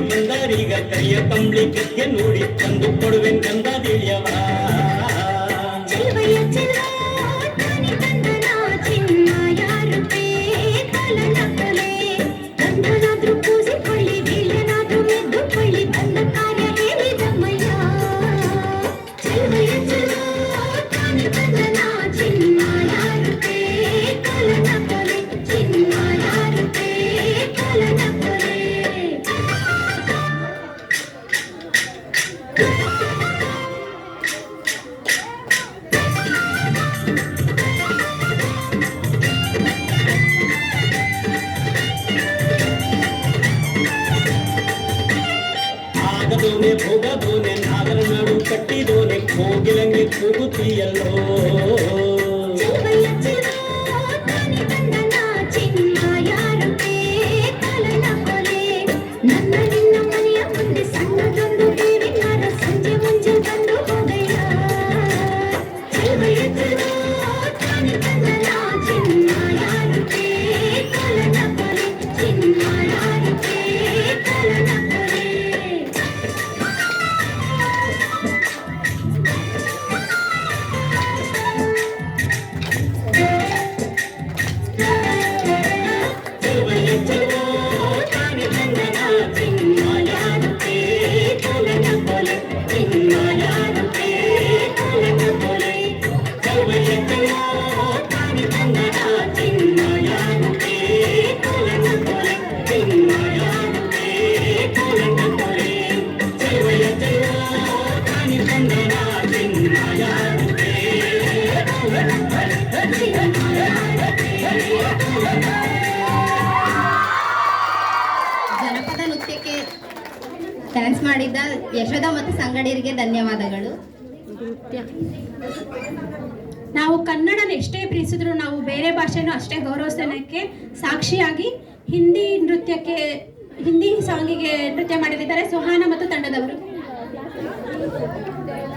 ಬಂದರೀಗ ಕೈಯ ಕಂಬಳಿ ಕೆಕ್ಕೆ ನೋಡಿ ತಂದು ಕೊಡುವೆ ಕಂದದಿಳಿಯವ ಆಗದೋನೆ ಭೋಗದೋನೆ ನಾಗರ ನಾಡು ಕಟ್ಟಿದೋನೆ ಕೋಗಿಲಂಗೆ ಕೂಗುತ್ತೀಯಲ್ಲೋ ಜನಪದ ನೃತ್ಯಕ್ಕೆ ಡ್ಯಾನ್ಸ್ ಮಾಡಿದ್ದ ಯಶೋಧ ಮತ್ತು ಸಂಗಡಿಯರಿಗೆ ಧನ್ಯವಾದಗಳು. ನಾವು ಕನ್ನಡನ ಎಷ್ಟೇ ಪ್ರೀತಿಸಿದ್ರು ನಾವು ಬೇರೆ ಭಾಷೆನೂ ಅಷ್ಟೇ ಗೌರವಿಸೋಣಕ್ಕೆ ಸಾಕ್ಷಿಯಾಗಿ ಹಿಂದಿ ಸಾಂಗಿಗೆ ನೃತ್ಯ ಮಾಡಲಿದ್ದಾರೆ ಸುಹಾನ ಮತ್ತು ತಂಡದವರು.